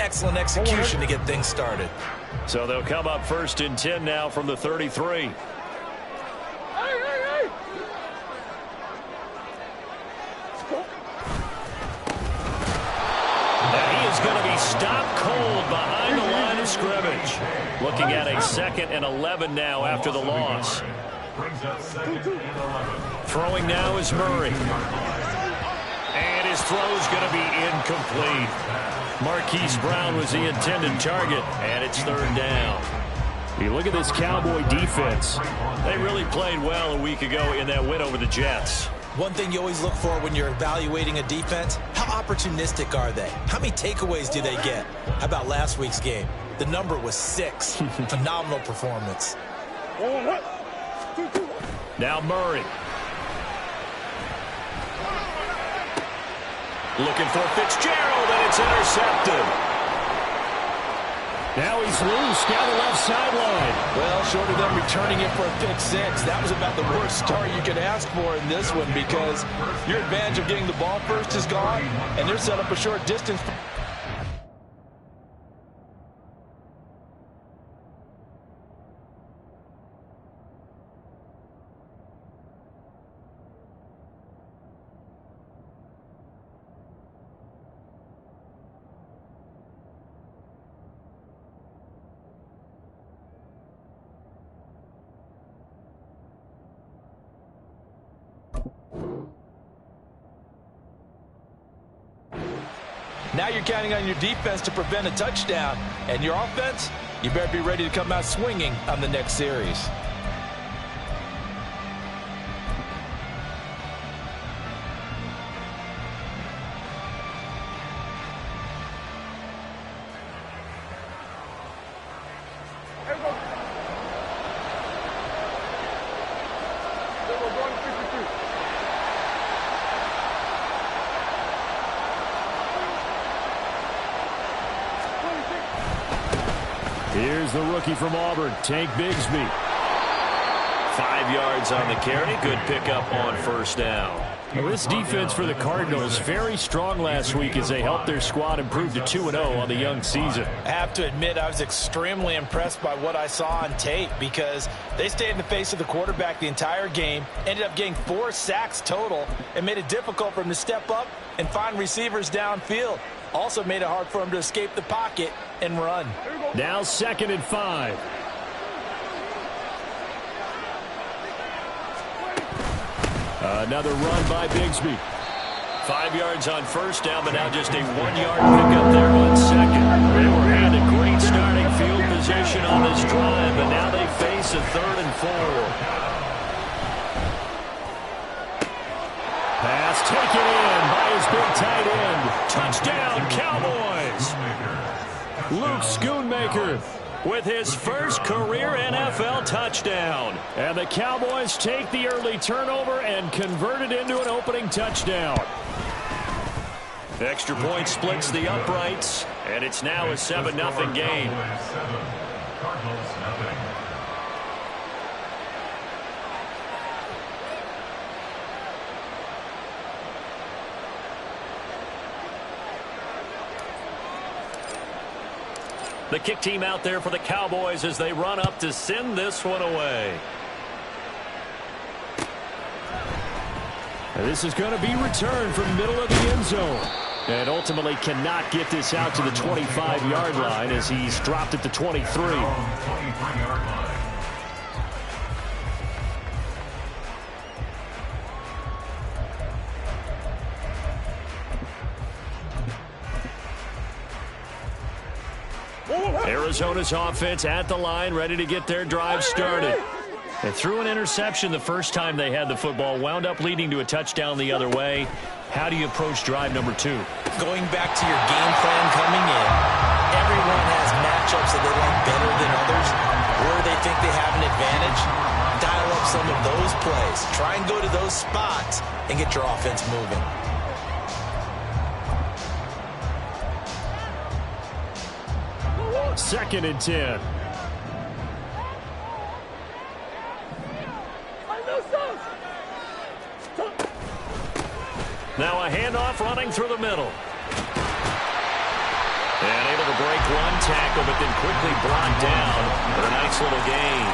excellent execution to get things started. So they'll come up 1st and 10 now from the 33. Going to be stopped cold behind the line of scrimmage. Looking at a 2nd and 11 now after the loss. Throwing now is Murray. And his throw's going to be incomplete. Marquise Brown was the intended target, and it's 3rd down. You look at this Cowboy defense. They really played well a week ago in that win over the Jets. One thing you always look for when you're evaluating a defense, how opportunistic are they? How many takeaways do they get? How about last week's game? The number was 6. Phenomenal performance. Now Murray. Looking for Fitzgerald, and it's intercepted. Now he's loose down the left sideline. Well, short of them returning it for a pick 6, that was about the worst start you could ask for in this one because your advantage of getting the ball first is gone, and they're set up a short distance. Now you're counting on your defense to prevent a touchdown. And your offense, you better be ready to come out swinging on the next series. Here's the rookie from Auburn, Tank Bigsby. 5 yards on the carry. Good pickup on 1st down. Well, this defense for the Cardinals very strong last week as they helped their squad improve to 2-0 on the young season. I have to admit I was extremely impressed by what I saw on tape because they stayed in the face of the quarterback the entire game, ended up getting 4 sacks total, and made it difficult for him to step up and find receivers downfield. Also made it hard for him to escape the pocket and run. Now 2nd and 5. Another run by Bigsby. 5 yards on 1st down, but now just a 1-yard pickup there on 2nd. They were handed great starting field position on this drive, but now they face a 3rd and 4. Pass taken in by his big tight end. Touchdown, Cowboys! Luke Schoonmaker with his first career NFL touchdown. And the Cowboys take the early turnover and convert it into an opening touchdown. Extra point splits the uprights, and it's now a 7-0 game. The kick team out there for the Cowboys as they run up to send this one away. And this is going to be returned from the middle of the end zone. And ultimately cannot get this out to the 25-yard line as he's dropped at the 23. Arizona's offense at the line, ready to get their drive started. They threw an interception the first time they had the football, wound up leading to a touchdown the other way. How do you approach drive number 2? Going back to your game plan coming in, everyone has matchups that they like better than others, where they think they have an advantage. Dial up some of those plays. Try and go to those spots and get your offense moving. Second and 10. Now a handoff running through the middle. And able to break one tackle, but then quickly brought down with a nice little gain.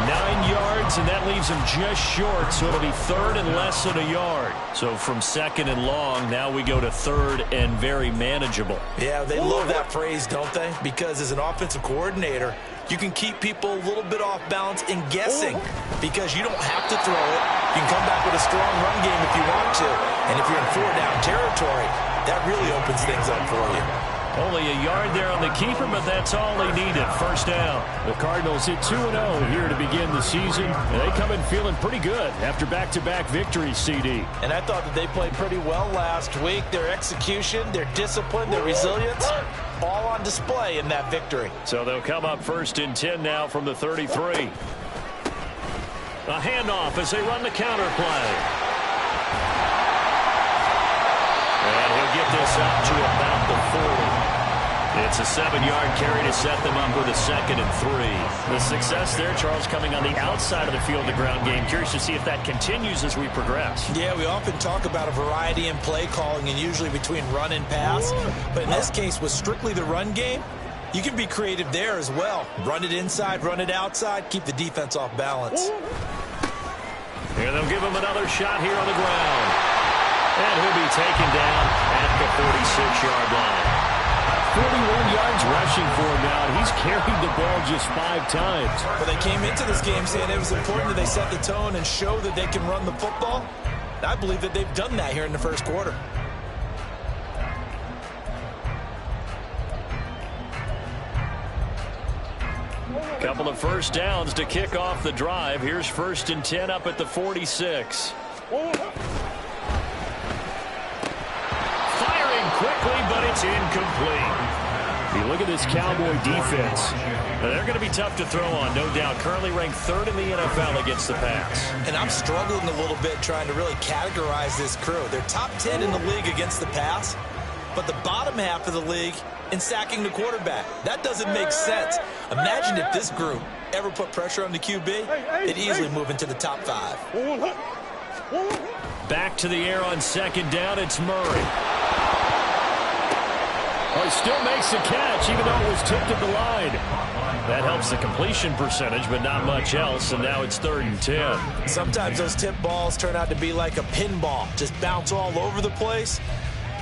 9 yards, and that leaves him just short, so it'll be third and less than a yard. So from second and long, now we go to third and very manageable. Yeah, they love that phrase, don't they? Because as an offensive coordinator, you can keep people a little bit off balance and guessing because you don't have to throw it. You can come back with a strong run game if you want to. And if you're in 4-down territory, that really opens things up for you. Only a yard there on the keeper, but that's all they needed. First down. The Cardinals hit 2-0 here to begin the season. And they come in feeling pretty good after back-to-back victories, CD. And I thought that they played pretty well last week. Their execution, their discipline, their resilience, all on display in that victory. So they'll come up first and 10 now from the 33. A handoff as they run the counter play. And he'll get this out to about the 40. It's a 7-yard carry to set them up with a 2nd and 3. The success there, Charles, coming on the outside of the field, the ground game. Curious to see if that continues as we progress. Yeah, we often talk about a variety in play calling and usually between run and pass. But in this case, with strictly the run game, you can be creative there as well. Run it inside, run it outside, keep the defense off balance. Here they'll give him another shot here on the ground. And he'll be taken down at the 46-yard line. 41 yards rushing for him now. He's carried the ball just 5 times. Well, they came into this game saying it was important that they set the tone and show that they can run the football. I believe that they've done that here in the first quarter. Couple of first downs to kick off the drive. Here's 1st and 10 up at the 46. Firing quickly, but it's incomplete. You look at this Cowboy defense. They're going to be tough to throw on, no doubt. Currently ranked 3rd in the NFL against the pass. And I'm struggling a little bit trying to really categorize this crew. They're top 10 in the league against the pass, but the bottom half of the league in sacking the quarterback. That doesn't make sense. Imagine if this group ever put pressure on the QB, they'd easily move into the top 5. Back to the air on 2nd down, it's Murray. Oh, he still makes the catch, even though it was tipped at the line. That helps the completion percentage, but not much else, and now it's 3rd and 10. Sometimes those tip balls turn out to be like a pinball, just bounce all over the place.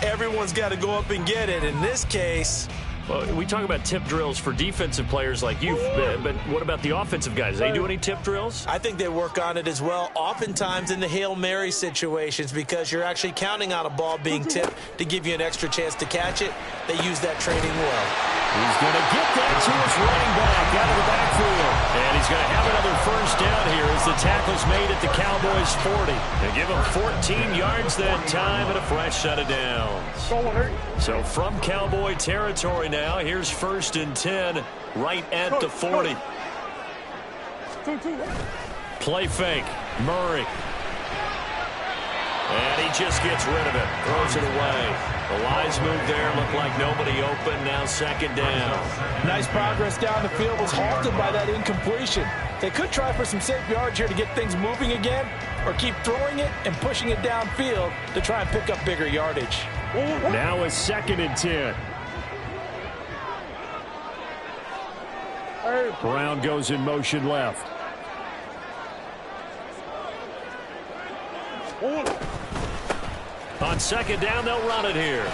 Everyone's got to go up and get it. In this case, well, we talk about tip drills for defensive players like you, but what about the offensive guys? They do any tip drills? I think they work on it as well, oftentimes in the Hail Mary situations, because you're actually counting on a ball being tipped to give you an extra chance to catch it. They use that training well. He's going to get that to his running back out of the backfield. And he's going to have another first down here as the tackle's made at the Cowboys' 40. They give him 14 yards that time and a fresh set of downs. So from Cowboy territory now, here's 1st and 10 right at the 40. Play fake. Murray. And he just gets rid of it. Throws it away. The Lions move there. Looked like nobody open. Now 2nd down. Nice progress down the field. Was halted by that incompletion. They could try for some safe yards here to get things moving again, or keep throwing it and pushing it downfield to try and pick up bigger yardage. Now a 2nd and 10. Brown goes in motion left. On 2nd down, they'll run it here.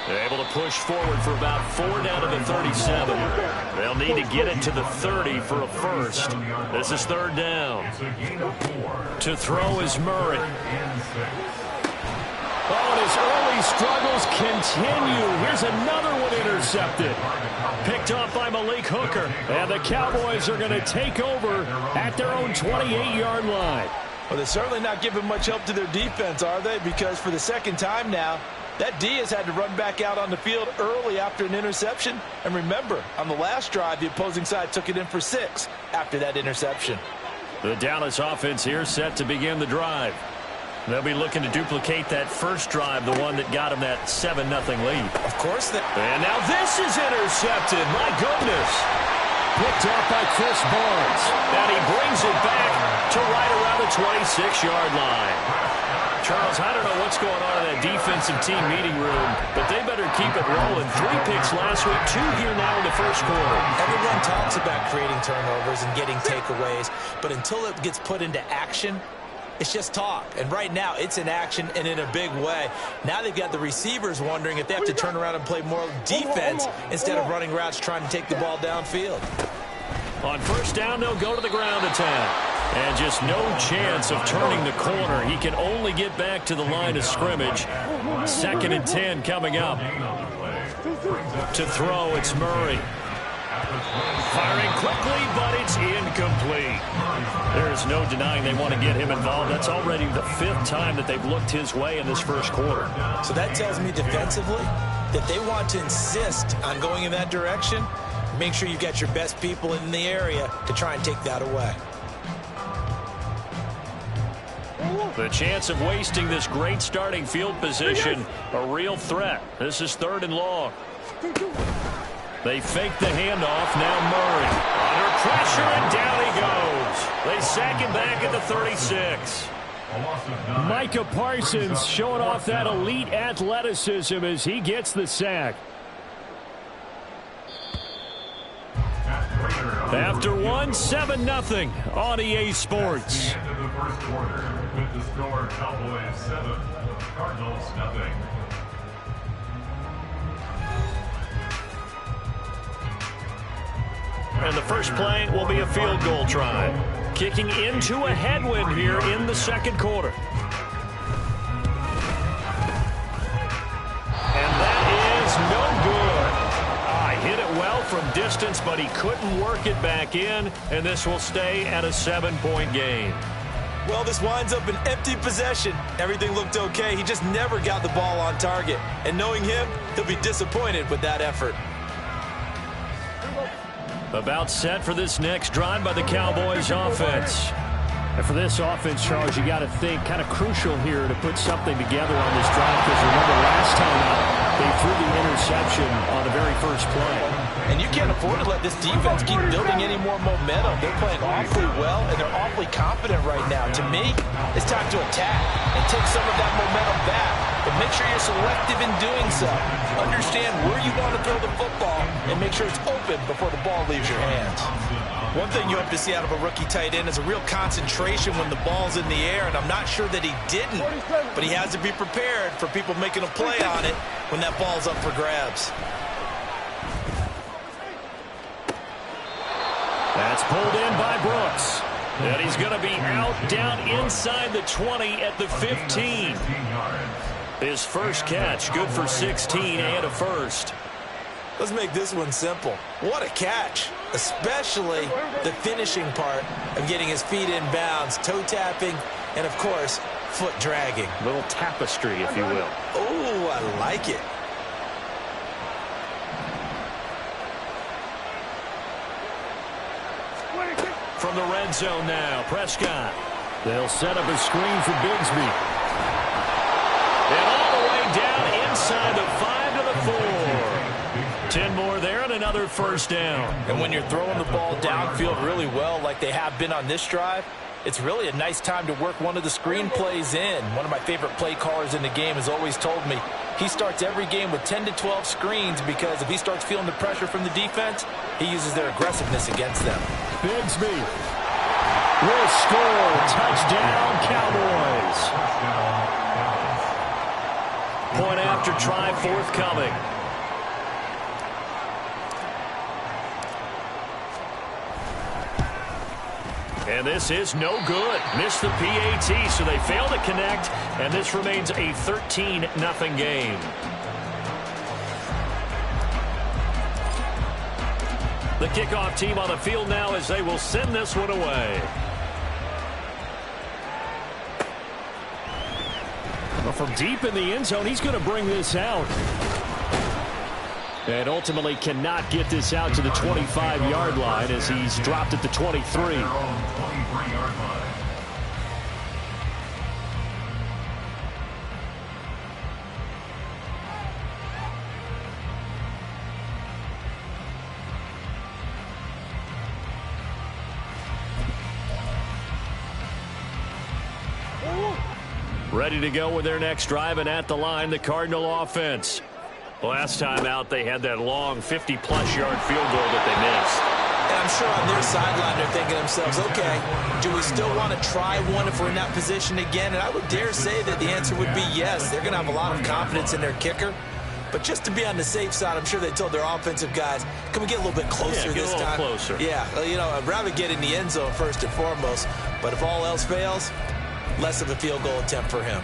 They're able to push forward for about 4 down to the 37. They'll need to get it to the 30 for a first. This is 3rd down. To throw is Murray. Oh, and his early struggles continue. Here's another one intercepted. Picked off by Malik Hooker. And the Cowboys are going to take over at their own 28-yard line. Well, they're certainly not giving much help to their defense, are they? Because for the 2nd time now, that D has had to run back out on the field early after an interception. And remember, on the last drive, the opposing side took it in for 6 after that interception. The Dallas offense here set to begin the drive. They'll be looking to duplicate that first drive, the one that got them that 7-0 lead. Of course. And now this is intercepted. My goodness. Picked off by Chris Barnes. And he brings it back to right around the 26-yard line. Charles, I don't know what's going on in that defensive team meeting room, but they better keep it rolling. 3 picks last week, 2 here now in the first quarter. Everyone talks about creating turnovers and getting takeaways, but until it gets put into action, it's just talk. And right now, it's in action and in a big way. Now they've got the receivers wondering if they have to turn around and play more defense instead of running routes trying to take the ball downfield. On first down, they'll go to the ground attack. And just no chance of turning the corner. He can only get back to the line of scrimmage. 2nd and 10 coming up. To throw, it's Murray. Firing quickly, but it's incomplete. There's no denying they want to get him involved. That's already the 5th time that they've looked his way in this first quarter. So that tells me defensively that they want to insist on going in that direction. Make sure you've got your best people in the area to try and take that away. The chance of wasting this great starting field position, a real threat. This is 3rd and long. They fake the handoff. Now Murray. Under pressure, and down he goes. They sack him back at the 36. Micah Parsons showing off that elite athleticism as he gets the sack. After 1, 7-0 on EA Sports. Cowboys 7, Cardinals nothing. And the first play will be a field goal try. Kicking into a headwind here in the second quarter. And that is no good. Hit it well from distance, but he couldn't work it back in, and this will stay at a 7-point game. Well, this winds up an empty possession. Everything looked okay. He just never got the ball on target. And knowing him, he'll be disappointed with that effort. About set for this next drive by the Cowboys offense. And for this offense, Charles, you got to think kind of crucial here to put something together on this drive, because remember last time out, they threw the interception on the very first play. And you can't afford to let this defense keep building any more momentum. They're playing awfully well, and they're awfully confident right now. To me, it's time to attack and take some of that momentum back. But make sure you're selective in doing so. Understand where you want to throw the football and make sure it's open before the ball leaves your hands. One thing you hope to see out of a rookie tight end is a real concentration when the ball's in the air, and I'm not sure that he didn't, but he has to be prepared for people making a play on it when that ball's up for grabs. That's pulled in by Brooks. And he's going to be out down inside the 20 at the 15. His first catch, good for 16 and a first. Let's make this one simple. What a catch, especially the finishing part of getting his feet in bounds, toe tapping, and of course, foot dragging. A little tapestry, if you will. Oh, I like it. From the red zone now, Prescott. They'll set up a screen for Bigsby. And all the way down inside the 5 to the 4. 10 more there and another first down. And when you're throwing the ball downfield really well like they have been on this drive, it's really a nice time to work one of the screen plays in. One of my favorite play callers in the game has always told me he starts every game with 10 to 12 screens, because if he starts feeling the pressure from the defense, he uses their aggressiveness against them. Bigsby will score. Touchdown, Cowboys. Point after try forthcoming. And this is no good. Missed the PAT, so they fail to connect, and this remains a 13-0 game. The kickoff team on the field now as they will send this one away. Well, from deep in the end zone, he's going to bring this out. And ultimately cannot get this out to the 25-yard line as he's dropped at the 23. Ready to go with their next drive, and at the line, the Cardinal offense. Last time out, they had that long 50-plus yard field goal that they missed. And I'm sure on their sideline they're thinking to themselves, okay, do we still want to try one if we're in that position again? And I would dare say that the answer would be yes. They're going to have a lot of confidence in their kicker. But just to be on the safe side, I'm sure they told their offensive guys, can we get a little bit closer this time? Yeah, get a little closer. Yeah, you know, I'd rather get in the end zone first and foremost. But if all else fails, less of a field goal attempt for him.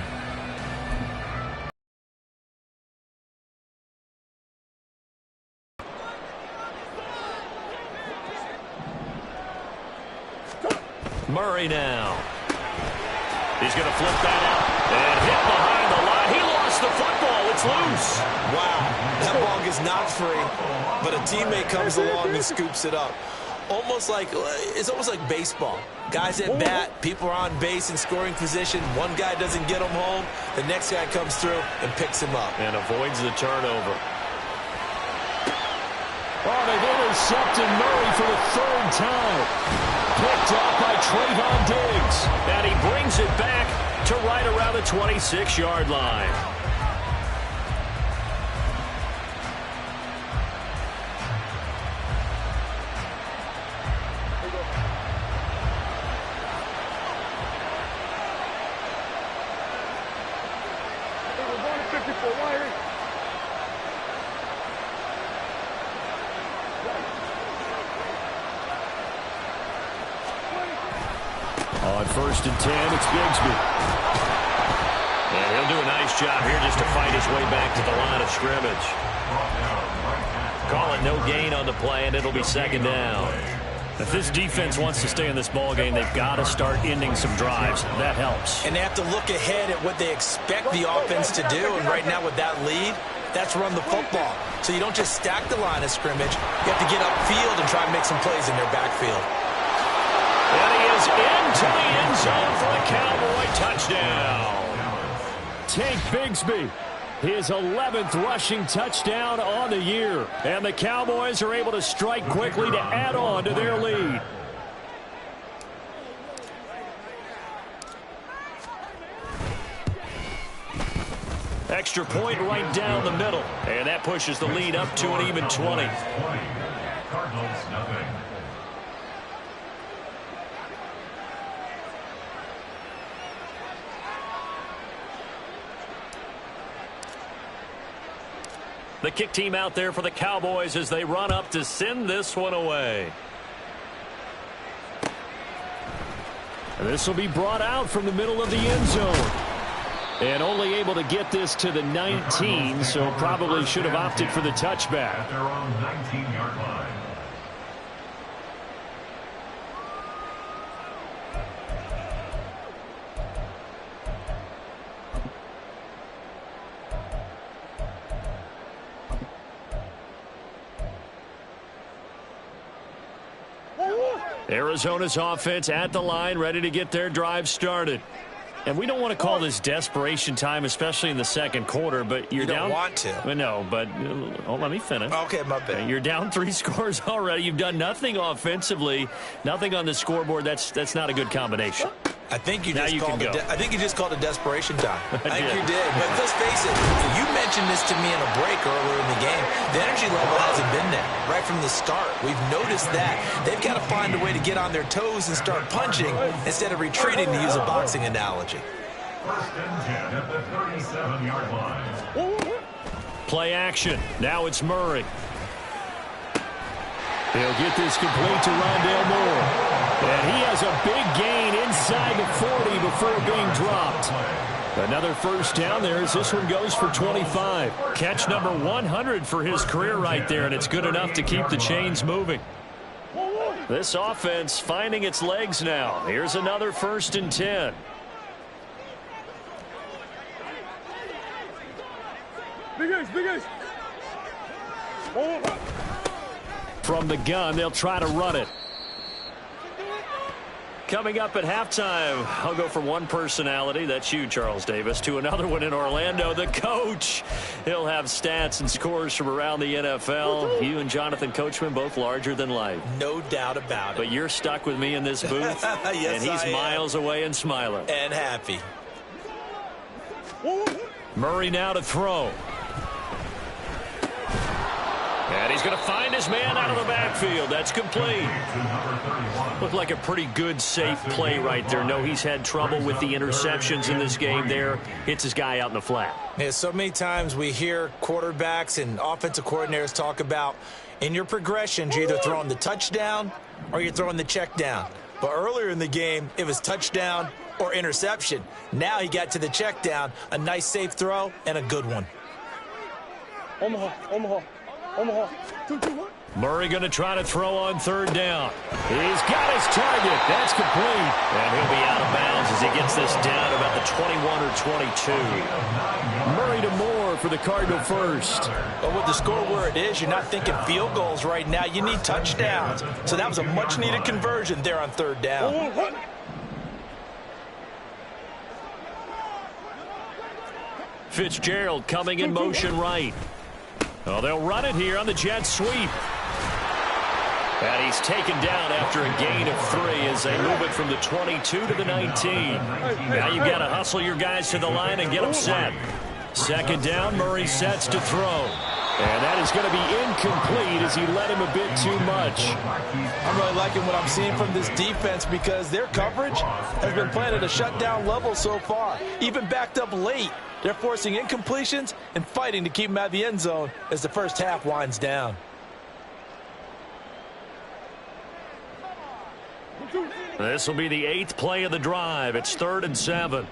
Murray now. He's going to flip that out and hit behind the line. He lost the football. It's loose. Wow, that ball gets knocked free, but a teammate comes along and scoops it up. It's almost like baseball. Guys at bat, people are on base in scoring position. One guy doesn't get him home. The next guy comes through and picks him up. And avoids the turnover. Oh, they've intercepted Murray for the third time. Picked up by Trayvon Diggs. And he brings it back to right around the 26-yard line. On 1st and 10, it's Bigsby. And he'll do a nice job here just to fight his way back to the line of scrimmage. Call it no gain on the play, and it'll be 2nd down. If this defense wants to stay in this ballgame, they've got to start ending some drives. That helps. And they have to look ahead at what they expect the offense to do. And right now with that lead, that's run the football. So you don't just stack the line of scrimmage. You have to get upfield and try and make some plays in their backfield. And he is into the end zone for a Cowboy touchdown. Tank Bigsby, his 11th rushing touchdown on the year. And the Cowboys are able to strike quickly to add on to their lead. Extra point right down the middle. And that pushes the lead up to an even 20. Cardinals, nothing. The kick team out there for the Cowboys as they run up to send this one away. And this will be brought out from the middle of the end zone. And only able to get this to the 19, so probably should have opted for the touchback. At their own 19-yard line. Arizona's offense at the line, ready to get their drive started. And we don't want to call this desperation time, especially in the second quarter, but you're down. You don't want to. No, but let me finish. Okay, my bad. You're down 3 scores already. You've done nothing offensively, nothing on the scoreboard. That's not a good combination. I think you Now just you called can go. I think you just called it desperation time. I think did. you did. But let's face it, you mentioned this to me in a break earlier in the game. The energy level hasn't been there right from the start. We've noticed that. They've got to find a way to get on their toes and start punching instead of retreating, to use a boxing analogy. 1st and 10 at the 37-yard line. Play action. Now it's Murray. He'll get this complete to Rondale Moore. And he has a big gain inside the 40 before being dropped. Another first down there as this one goes for 25. Catch number 100 for his career right there, and it's good enough to keep the chains moving. This offense finding its legs now. Here's another 1st and 10. From the gun, they'll try to run it. Coming up at halftime, I'll go from one personality, that's you, Charles Davis, to another one in Orlando, the coach. He'll have stats and scores from around the NFL. You and Jonathan Coachman, both larger than life. No doubt about it. But you're stuck with me in this booth, Yes, and he's I am. miles away and smiling. And happy. Murray now to throw. And he's going to find his man out of the backfield. That's complete. Looked like a pretty good, safe play right there. No, he's had trouble with the interceptions in this game there. Hits his guy out in the flat. Yeah, so many times we hear quarterbacks and offensive coordinators talk about in your progressions, you're either throwing the touchdown or you're throwing the check down. But earlier in the game, it was touchdown or interception. Now he got to the check down, a nice safe throw, and a good one. Omaha. Murray going to try to throw on third down. He's got his target. That's complete. And he'll be out of bounds as he gets this down about the 21 or 22. Murray to Moore for the Cardinal first. But with the score where it is, you're not thinking field goals right now. You need touchdowns. So that was a much-needed conversion there on third down. Fitzgerald coming in motion right. Oh, they'll run it here on the jet sweep. And he's taken down after a gain of 3 as they move it from the 22 to the 19. Now you've got to hustle your guys to the line and get them set. Second down, Murray sets to throw. And that is going to be incomplete as he led him a bit too much. I'm really liking what I'm seeing from this defense because their coverage has been playing at a shutdown level so far. Even backed up late, they're forcing incompletions and fighting to keep them out of the end zone as the first half winds down. This will be the 8th play of the drive. It's 3rd and 7.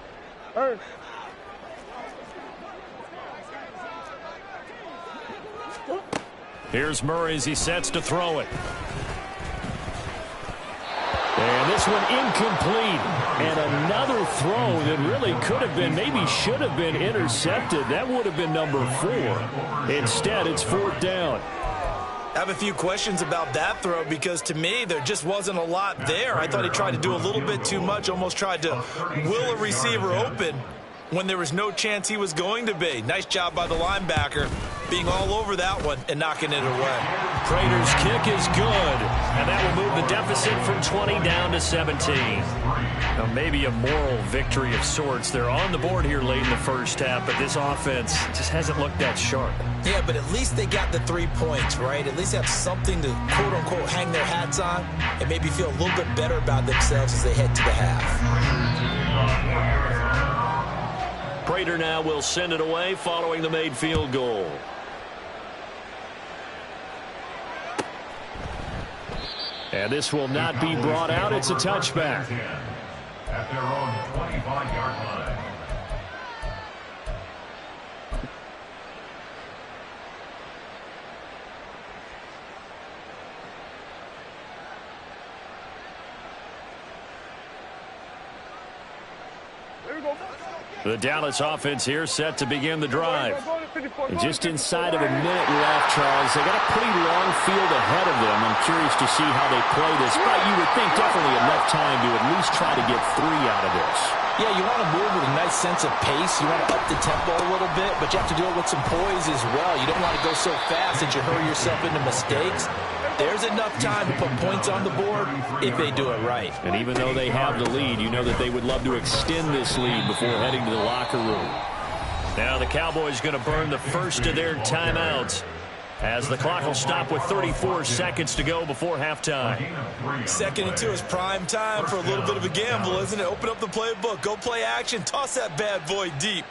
Here's Murray as he sets to throw it. And this one incomplete. And another throw that really could have been, maybe should have been intercepted. That would have been number 4. Instead, it's 4th down. I have a few questions about that throw because to me there just wasn't a lot there. I thought he tried to do a little bit too much, almost tried to will a receiver open when there was no chance he was going to be. Nice job by the linebacker being all over that one and knocking it away. Prater's kick is good, and that will move the deficit from 20 down to 17. Now maybe a moral victory of sorts. They're on the board here late in the first half, but this offense just hasn't looked that sharp. Yeah, but at least they got the 3 points, right? At least have something to quote-unquote hang their hats on and maybe feel a little bit better about themselves as they head to the half. Prater now will send it away following the made field goal. And this will not be brought out. It's a touchback. At their own 25-yard line. The Dallas offense here set to begin the drive. And just inside of a minute left, Charles. They got a pretty long field ahead of them. I'm curious to see how they play this, but you would think definitely enough time to at least try to get 3 out of this. Yeah, you want to move with a nice sense of pace. You want to up the tempo a little bit, but you have to do it with some poise as well. You don't want to go so fast that you hurry yourself into mistakes. There's enough time to put points on the board if they do it right. And even though they have the lead, you know that they would love to extend this lead before heading to the locker room. Now the Cowboys going to burn the first of their timeouts as the clock will stop with 34 seconds to go before halftime. 2nd and 2 is prime time for a little bit of a gamble, isn't it? Open up the playbook, go play action, toss that bad boy deep.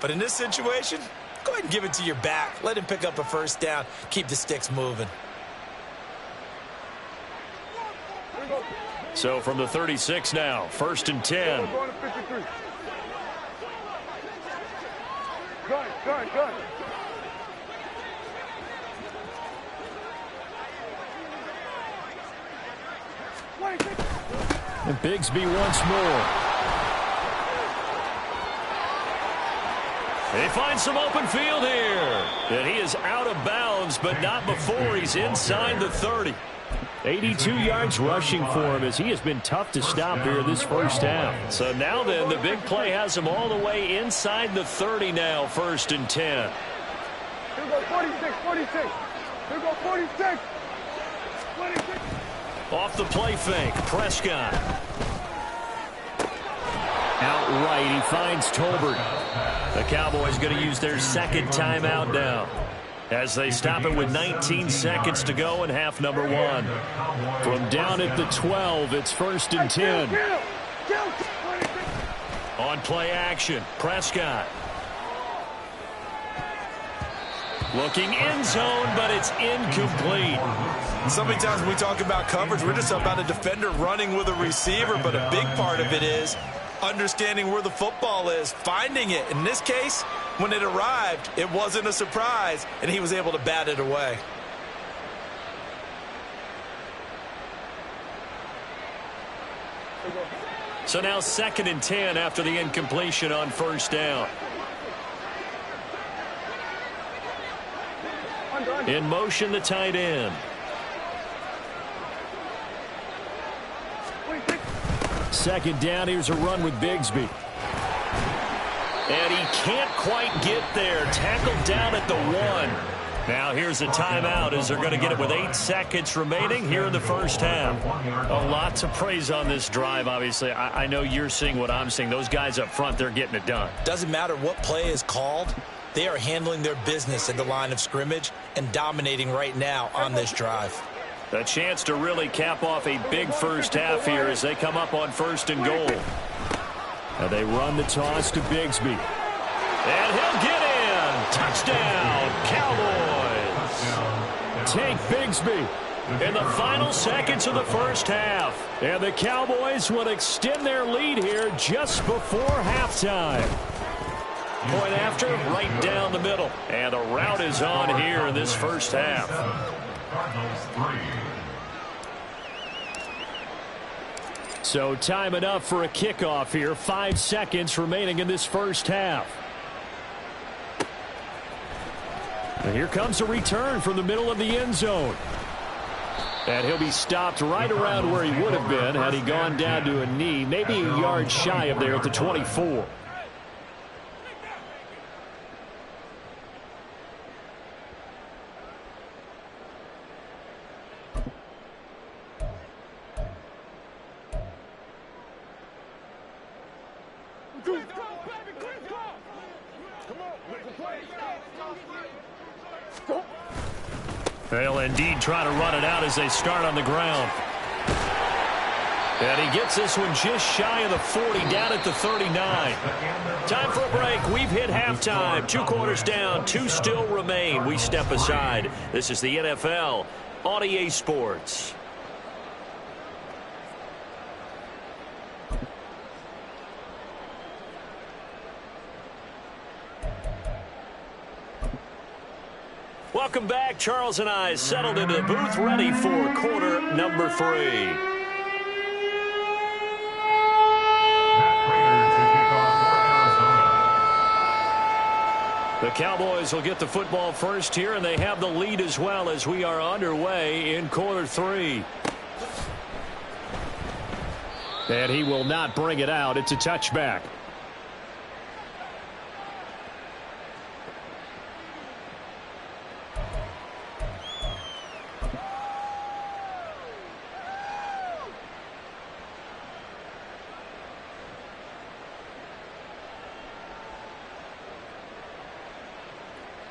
But in this situation, go ahead and give it to your back. Let him pick up a first down, keep the sticks moving. So from the 36 now, 1st and 10. Gun. And Bigsby once more. They find some open field here. And he is out of bounds, but not before he's inside the 30. 82 yards rushing for him as he has been tough to stop here this first half. So now then, the big play has him all the way inside the 30 now, 1st and 10. Here go 46. Here go 46. Off the play fake, Prescott. Outright, he finds Tolbert. The Cowboys going to use their second timeout now as they stop it with 19 seconds to go in half number 1. From down at the 12, it's 1st and 10. On play action, Prescott. Looking end zone, but it's incomplete. So many times when we talk about coverage, we're just about a defender running with a receiver, but a big part of it is understanding where the football is, finding it. In this case, when it arrived, it wasn't a surprise, and he was able to bat it away. So now 2nd and 10 after the incompletion on 1st down. In motion, the tight end. Second down, here's a run with Bigsby. And he can't quite get there. Tackled down at the 1. Now here's a timeout as they're going to get it with 8 seconds remaining here in the first half. A lot to praise on this drive, obviously. I know you're seeing what I'm seeing. Those guys up front, they're getting it done. Doesn't matter what play is called. They are handling their business at the line of scrimmage and dominating right now on this drive. A chance to really cap off a big first half here as they come up on 1st and goal. And they run the toss to Bigsby. And he'll get in. Touchdown, Cowboys. Take Bigsby. In the final seconds of the first half. And the Cowboys will extend their lead here just before halftime. Point after, right down the middle. And the route is on here in this first half. So time enough for a kickoff here. 5 seconds remaining in this first half. And here comes a return from the middle of the end zone. And he'll be stopped right around where he would have been had he gone down to a knee, maybe a yard shy of there at the 24. They'll indeed try to run it out as they start on the ground. And he gets this one just shy of the 40, down at the 39. Time for a break. We've hit halftime. 2 quarters down, 2 still remain. We step aside. This is the NFL on EA Sports. Welcome back. Charles and I settled into the booth, ready for quarter number 3. The Cowboys will get the football first here, and they have the lead as well as we are underway in quarter 3. And he will not bring it out. It's a touchback.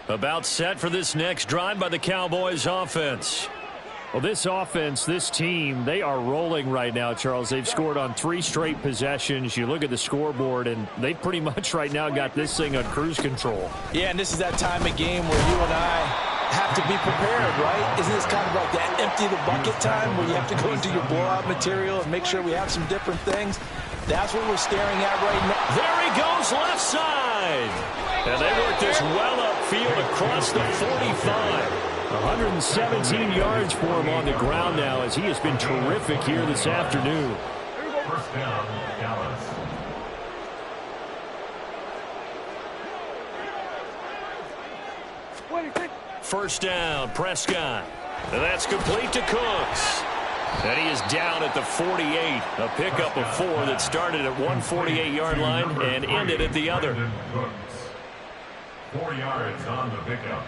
About set for this next drive by the Cowboys offense. Well, this offense, this team, they are rolling right now, Charles. They've scored on 3 straight possessions. You look at the scoreboard, and they pretty much right now got this thing on cruise control. Yeah, and this is that time of game where you and I have to be prepared, right? Isn't this kind of like that empty the bucket time where you have to go into your blowout material and make sure we have some different things? That's what we're staring at right now. There he goes, left side. And they work this well upfield across the 45. 117 yards for him on the ground now as he has been terrific here this afternoon. First down, Dallas. First down, Prescott. And that's complete to Cooks. And he is down at the 48. A pickup of 4 that started at 148-yard line and ended at the other. 4 yards on the pickup.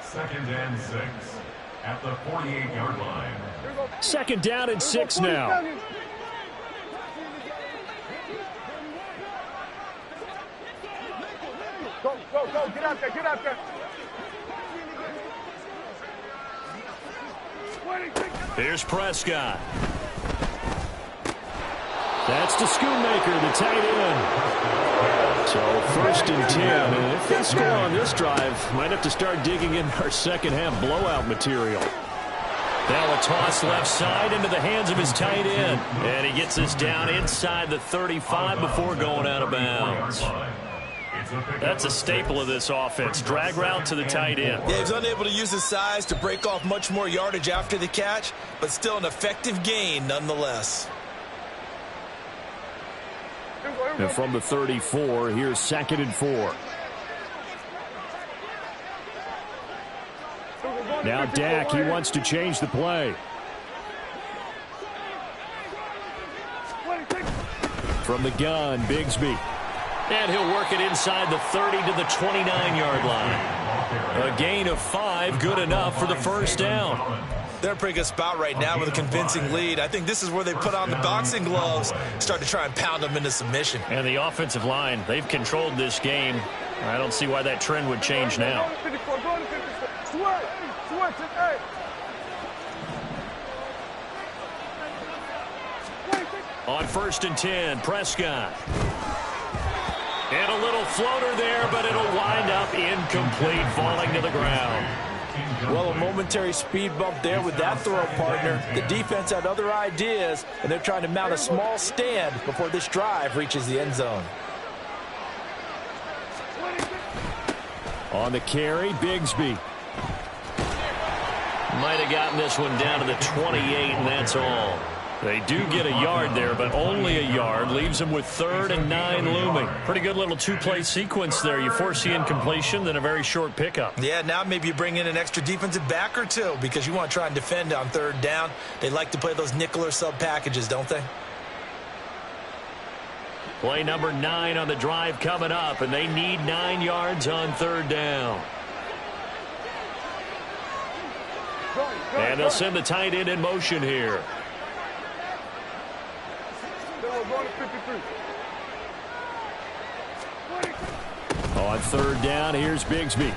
2nd and 6 at the 48-yard line. 2nd down and 6 now. Go, get out there, get out there. Here's Prescott. That's to Schoonmaker, the tight end. So 1st and 10. And if they score on this drive, might have to start digging in our second half blowout material. Now a toss left side into the hands of his tight end. And he gets this down inside the 35 before going out of bounds. That's a staple of this offense. Drag route to the tight end. Yeah, he's unable to use his size to break off much more yardage after the catch, but still an effective gain nonetheless. And from the 34, here's 2nd and 4. Now Dak, he wants to change the play. From the gun, Bigsby. And he'll work it inside the 30 to the 29-yard line. A gain of 5, good enough for the first down. They're in a pretty good spot right now with a convincing lead. I think this is where they put on the boxing gloves, start to try and pound them into submission. And the offensive line, they've controlled this game. I don't see why that trend would change now. On 1st and 10, Prescott. And a little floater there, but it'll wind up incomplete, falling to the ground. Well, a momentary speed bump there with that throw partner. The defense had other ideas, and they're trying to mount a small stand before this drive reaches the end zone. On the carry, Bigsby. Might have gotten this one down to the 28, and that's all. They do get a yard there, but only a yard. Leaves them with 3rd and 9 looming. Pretty good little two-play sequence there. You force the incompletion, then a very short pickup. Yeah, now maybe you bring in an extra defensive back or two because you want to try and defend on 3rd down. They like to play those nickel or sub packages, don't they? Play number 9 on the drive coming up, and they need 9 yards on 3rd down. And they'll send the tight end in motion here. On 3rd down, here's Bigsby.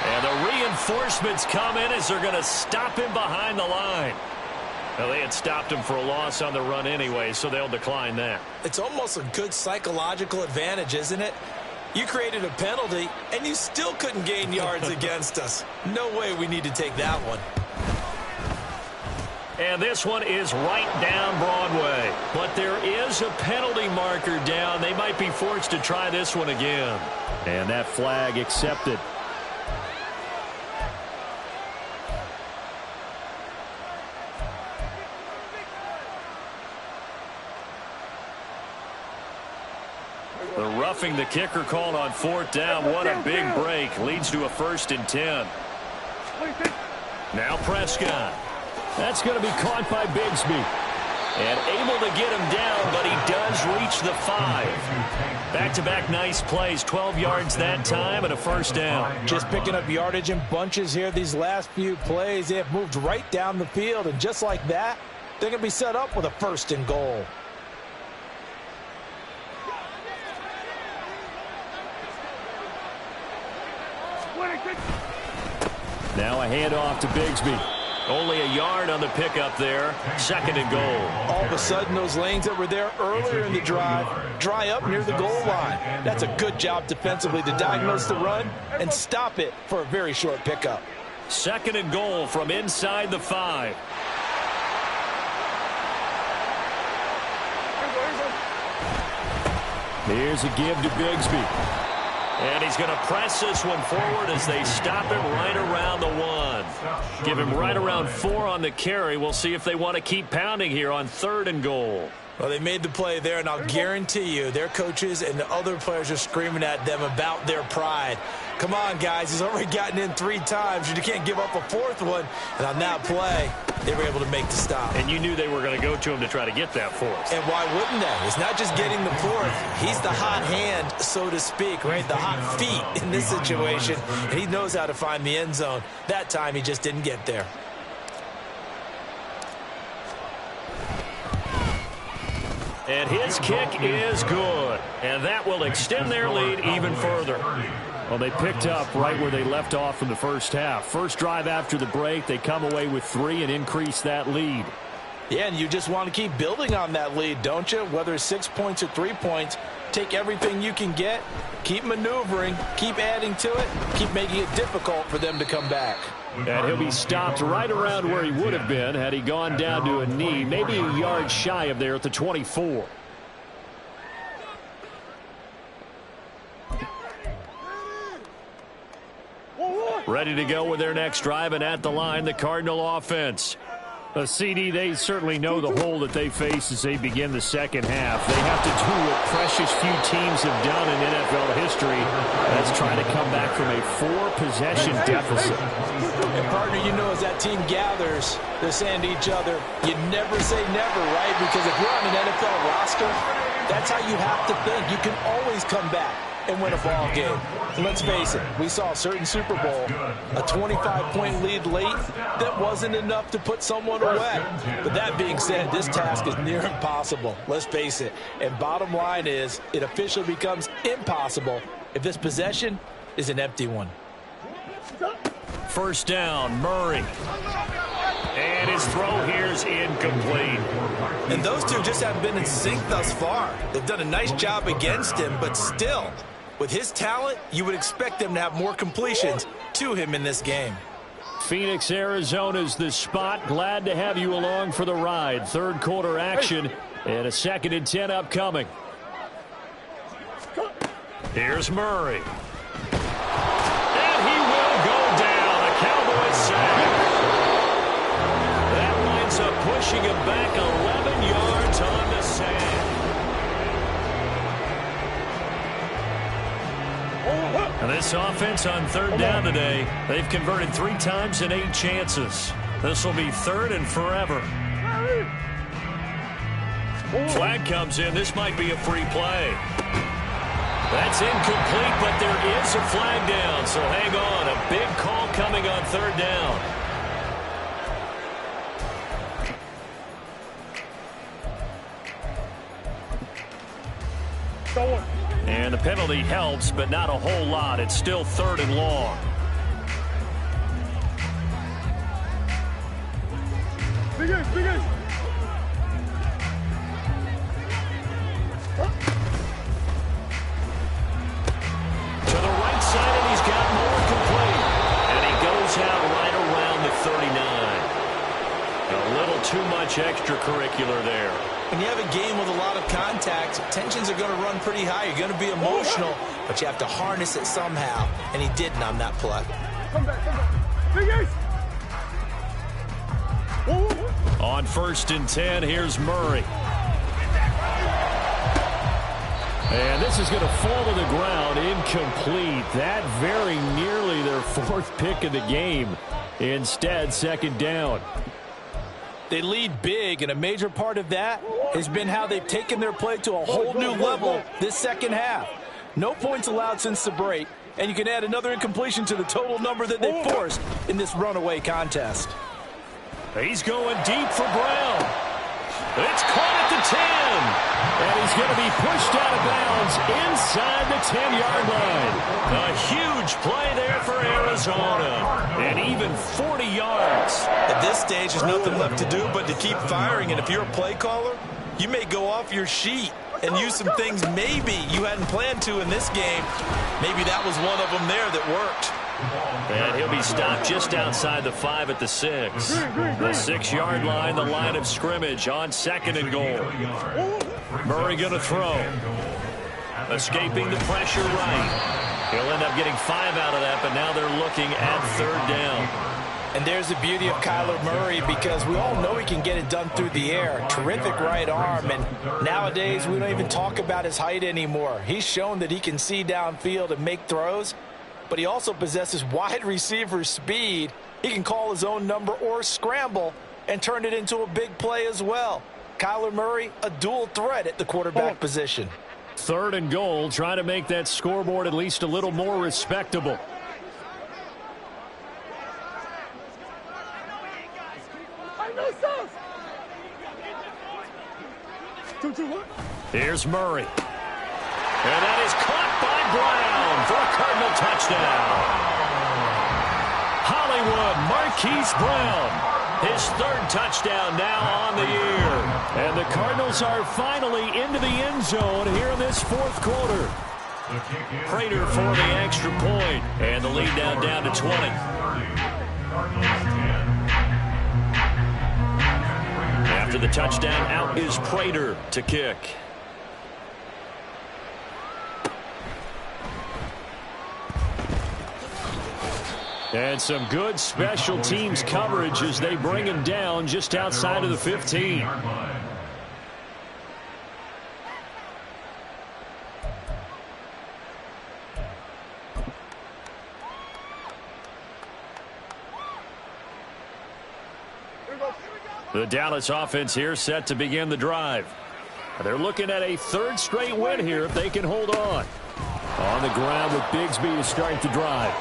And the reinforcements come in as they're going to stop him behind the line. Well, they had stopped him for a loss on the run anyway, so they'll decline that. It's almost a good psychological advantage, isn't it? You created a penalty, and you still couldn't gain yards against us. No way we need to take that one. And this one is right down Broadway. But there is a penalty marker down. They might be forced to try this one again. And that flag accepted. The roughing the kicker called on 4th down. What a big break. Leads to a 1st and 10. Now Prescott. That's going to be caught by Bigsby. And able to get him down, but he does reach the 5. Back-to-back nice plays. 12 yards that time and a 1st down. Just picking up yardage in bunches here these last few plays. They have moved right down the field, and just like that, they're going to be set up with a 1st and goal. Now a handoff to Bigsby. Only a yard on the pickup there. 2nd and goal. All of a sudden, those lanes that were there earlier in the drive dry up near the goal line. That's a good job defensively to diagnose the run and stop it for a very short pickup. 2nd and goal from inside the 5. Here's a give to Bigsby. And he's going to press this one forward as they stop him right around the 1. Give him right around 4 on the carry. We'll see if they want to keep pounding here on 3rd and goal. Well, they made the play there, and I'll guarantee you their coaches and the other players are screaming at them about their pride. Come on, guys. He's already gotten in 3 times. You can't give up a 4th one. And on that play, they were able to make the stop. And you knew they were going to go to him to try to get that 4th. And why wouldn't they? It's not just getting the 4th. He's the hot hand, so to speak, right? The hot feet in this situation. And he knows how to find the end zone. That time, he just didn't get there. And his kick is good. And that will extend their lead even further. Well, they picked up right where they left off from the first half. First drive after the break, they come away with 3 and increase that lead. Yeah, and you just want to keep building on that lead, don't you? Whether it's 6 points or 3 points, take everything you can get, keep maneuvering, keep adding to it, keep making it difficult for them to come back. And he'll be stopped right around where he would have been had he gone down to a knee, maybe a yard shy of there at the 24. Ready to go with their next drive, and at the line, the Cardinal offense. A CD, they certainly know the hole that they face as they begin the second half. They have to do what precious few teams have done in NFL history. That's trying to come back from a 4-possession deficit. And partner, you know, as that team gathers, they're saying to each other, you never say never, right? Because if you're on an NFL roster, that's how you have to think. You can always come back and win a ball game. And let's face it, we saw a certain Super Bowl, a 25-point lead late, that wasn't enough to put someone away. But that being said, this task is near impossible. Let's face it. And bottom line is, it officially becomes impossible if this possession is an empty one. First down, Murray. And his throw here is incomplete. And those two just haven't been in sync thus far. They've done a nice job against him, but still, with his talent, you would expect them to have more completions to him in this game. Phoenix, Arizona's the spot. Glad to have you along for the ride. Third quarter action and a 2nd and 10 upcoming. Here's Murray. And he will go down. A Cowboys sack. That winds up pushing him back 11 yards on the sack. And this offense on 3rd down today, they've converted 3 times in 8 chances. This will be 3rd and forever. Flag comes in. This might be a free play. That's incomplete, but there is a flag down, so hang on. A big call coming on 3rd down. And the penalty helps, but not a whole lot. It's still 3rd and long. Big ace, big ace. To the right side, and he's got more complete. And he goes out right around the 39. A little too much extracurricular there. When you have a game with a lot of contact, tensions are going to run pretty high. You're going to be emotional, but you have to harness it somehow. And he didn't on that play. Come back, come back. Big ace. On 1st and 10, here's Murray. And this is going to fall to the ground, incomplete. That very nearly their 4th pick of the game. Instead, 2nd down. They lead big, and a major part of that has been how they've taken their play to a whole new level this second half. No points allowed since the break, and you can add another incompletion to the total number that they forced in this runaway contest. He's going deep for Brown. It's caught at the 10. And he's going to be pushed out of bounds inside the 10-yard line. A huge play there for Arizona. And even 40 yards. At this stage, there's nothing left to do but to keep firing. And if you're a play caller, you may go off your sheet and use some things maybe you hadn't planned to in this game. Maybe that was one of them there that worked. And he'll be stopped just outside the 5 at the 6. The 6-yard line, the line of scrimmage on 2nd and goal. Murray going to throw. Escaping the pressure right. He'll end up getting 5 out of that, but now they're looking at 3rd down. And there's the beauty of Kyler Murray, because we all know he can get it done through the air. Terrific right arm, and nowadays we don't even talk about his height anymore. He's shown that he can see downfield and make throws, but he also possesses wide receiver speed. He can call his own number or scramble and turn it into a big play as well. Kyler Murray, a dual threat at the quarterback position. 3rd and goal, trying to make that scoreboard at least a little more respectable. 2-2-1. Here's Murray. And that is caught by Brown for a Cardinal touchdown. Hollywood Marquise Brown, his third touchdown now on the year. And the Cardinals are finally into the end zone here in this fourth quarter. Prater for the extra point, and the lead down to 20. After the touchdown, out is Prater to kick. And some good special teams coverage as they bring him down just outside of the 15. The Dallas offense here set to begin the drive. They're looking at a third straight win here if they can hold on. On the ground with Bigsby to start the drive.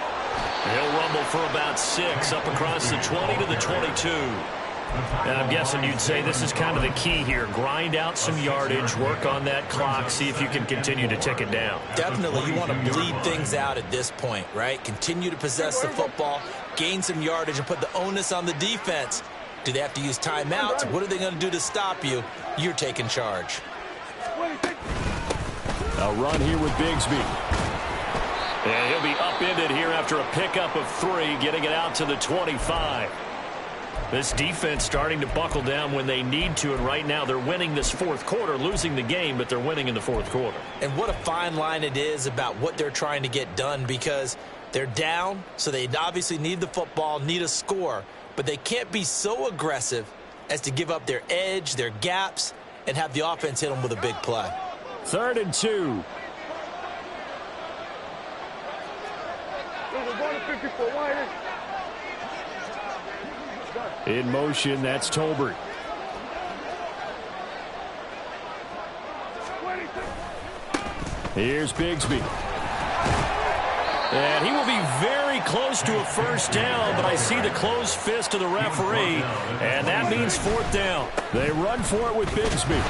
He'll rumble for about 6 up across the 20 to the 22. And I'm guessing you'd say this is kind of the key here. Grind out some yardage, work on that clock, see if you can continue to tick it down. Definitely, you want to bleed things out at this point, right? Continue to possess the football, gain some yardage, and put the onus on the defense. Do they have to use timeouts? What are they going to do to stop you? You're taking charge. A run here with Bigsby. And he'll be upended here after a pickup of 3, getting it out to the 25. This defense starting to buckle down when they need to, and right now they're winning this fourth quarter, losing the game, but they're winning in the fourth quarter. And what a fine line it is about what they're trying to get done, because they're down, so they obviously need the football, need a score, but they can't be so aggressive as to give up their edge, their gaps, and have the offense hit them with a big play. 3rd and 2. In motion, that's Tolbert. Here's Bigsby. And he will be very close to a first down, but I see the closed fist of the referee, and that means 4th down. They run for it with Bigsby.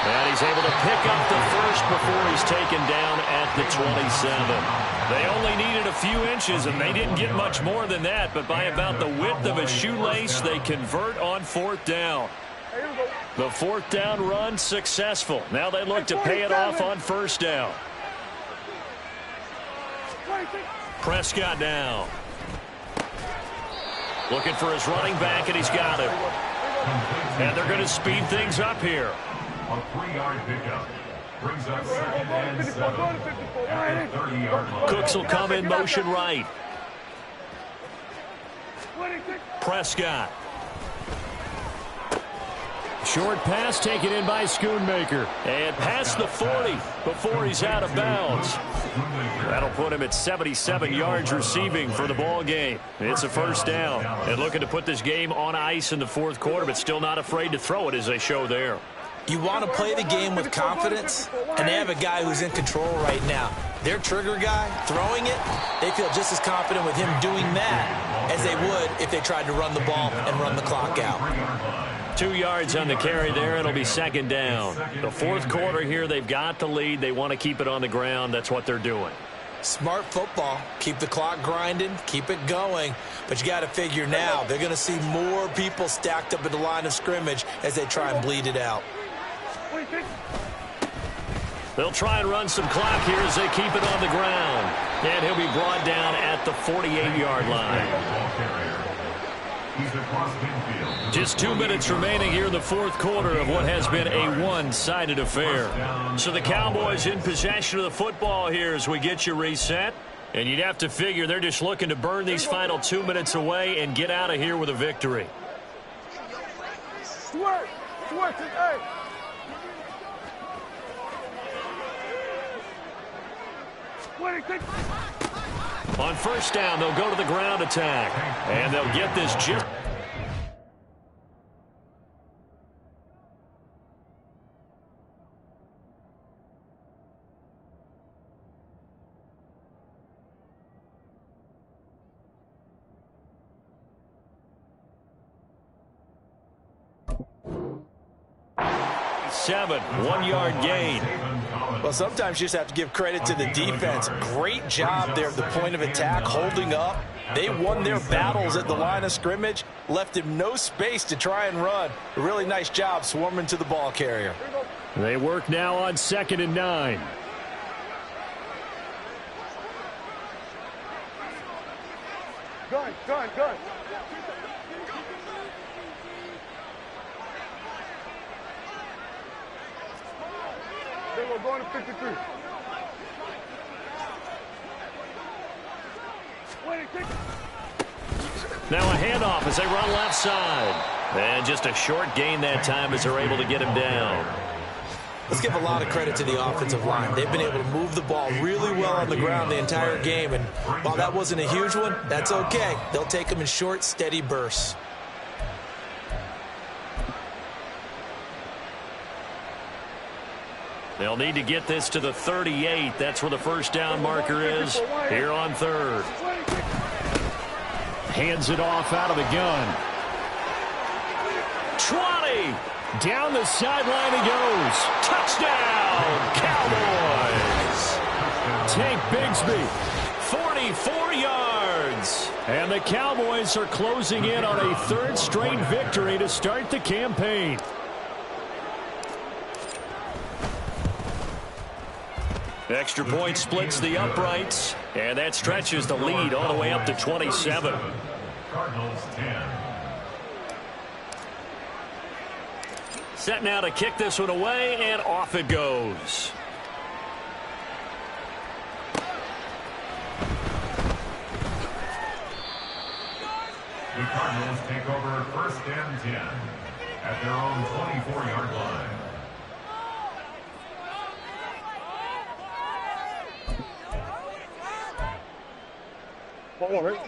And he's able to pick up the first before he's taken down at the 27. They only needed a few inches, and they didn't get much more than that, but by about the width of a shoelace, they convert on 4th down. The 4th down run successful. Now they look to pay it off on 1st down. Prescott now. Looking for his running back, and he's got him. And they're going to speed things up here. A 3-yard pickup brings up 2nd and 7 at the 30-yard line. Cooks will come in motion right. Prescott. Short pass taken in by Schoonmaker. And past the 40 before he's out of bounds. That'll put him at 77 yards receiving for the ball game. It's a 1st down. And looking to put this game on ice in the 4th quarter, but still not afraid to throw it as they show there. You want to play the game with confidence, and they have a guy who's in control right now. Their trigger guy, throwing it, they feel just as confident with him doing that as they would if they tried to run the ball and run the clock out. 2 yards on the carry there. It'll be 2nd down. The 4th quarter here, they've got the lead. They want to keep it on the ground. That's what they're doing. Smart football. Keep the clock grinding. Keep it going. But you got to figure now they're going to see more people stacked up at the line of scrimmage as they try and bleed it out. They'll try and run some clock here as they keep it on the ground. And he'll be brought down at the 48-yard line. Just 2 minutes remaining here in the 4th quarter of what has been a one-sided affair. So the Cowboys in possession of the football here as we get you reset. And you'd have to figure they're just looking to burn these final 2 minutes away and get out of here with a victory. On 1st down, they'll go to the ground attack. And they'll get this just... 7, 1-yard gain. Well, sometimes you just have to give credit to the defense. Great job there at the point of attack, holding up. They won their battles at the line of scrimmage, left him no space to try and run. A really nice job swarming to the ball carrier. They work now on 2nd and 9. Gun. Then we're going to 53. Now a handoff as they run left side. And just a short gain that time as they're able to get him down. Let's give a lot of credit to the offensive line. They've been able to move the ball really well on the ground the entire game. And while that wasn't a huge one, that's okay. They'll take them in short, steady bursts. They'll need to get this to the 38. That's where the first down marker is here on 3rd. Hands it off out of the gun. 20. Down the sideline he goes. Touchdown, Cowboys. Tank Bigsby. 44 yards. And the Cowboys are closing in on a 3rd straight victory to start the campaign. Extra point splits the uprights, and that stretches the lead all the way up to 27. Cardinals 10. Set now to kick this one away, and off it goes. The Cardinals take over 1st and 10 at their own 24-yard line.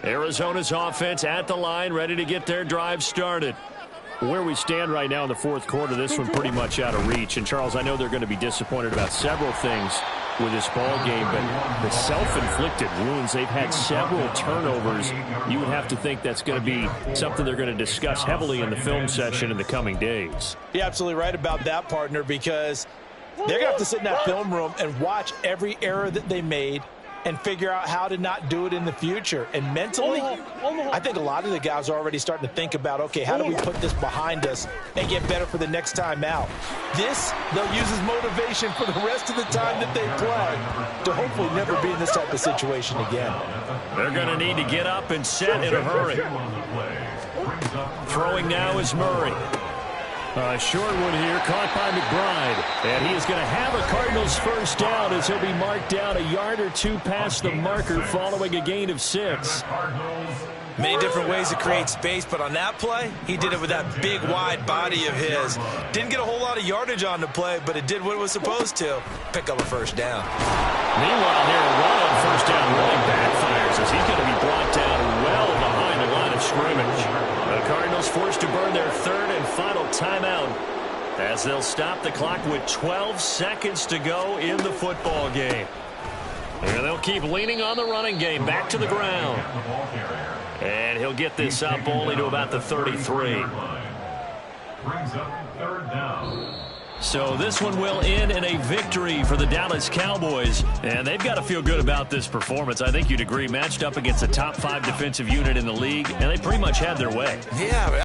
Arizona's offense at the line, ready to get their drive started. Where we stand right now in the 4th quarter, this one pretty much out of reach. And, Charles, I know they're going to be disappointed about several things with this ball game, but the self-inflicted wounds, they've had several turnovers. You would have to think that's going to be something they're going to discuss heavily in the film session in the coming days. You're absolutely right about that, partner, because they're going to have to sit in that film room and watch every error that they made and figure out how to not do it in the future. And mentally, I think a lot of the guys are already starting to think about, okay, how do we put this behind us and get better for the next time out? This, they'll use as motivation for the rest of the time that they play to hopefully never be in this type of situation again. They're going to need to get up and set in a hurry. Throwing now is Murray. A short one here, caught by McBride. And he is going to have a Cardinals first down as he'll be marked down a yard or two past the marker following a gain of 6. Many different ways to create space, but on that play, he did it with that big, wide body of his. Didn't get a whole lot of yardage on the play, but it did what it was supposed to. Pick up a first down. Meanwhile, here, a run on first down really backfires as he's going to be brought down well behind the line of scrimmage. The Cardinals forced to burn their 3rd and final timeout as they'll stop the clock with 12 seconds to go in the football game. And they'll keep leaning on the running game back to the ground. And he'll get this up only to about the 33. Brings up 3rd down. So this one will end in a victory for the Dallas Cowboys. And they've got to feel good about this performance. I think you'd agree, matched up against a top 5 defensive unit in the league, and they pretty much had their way. Yeah,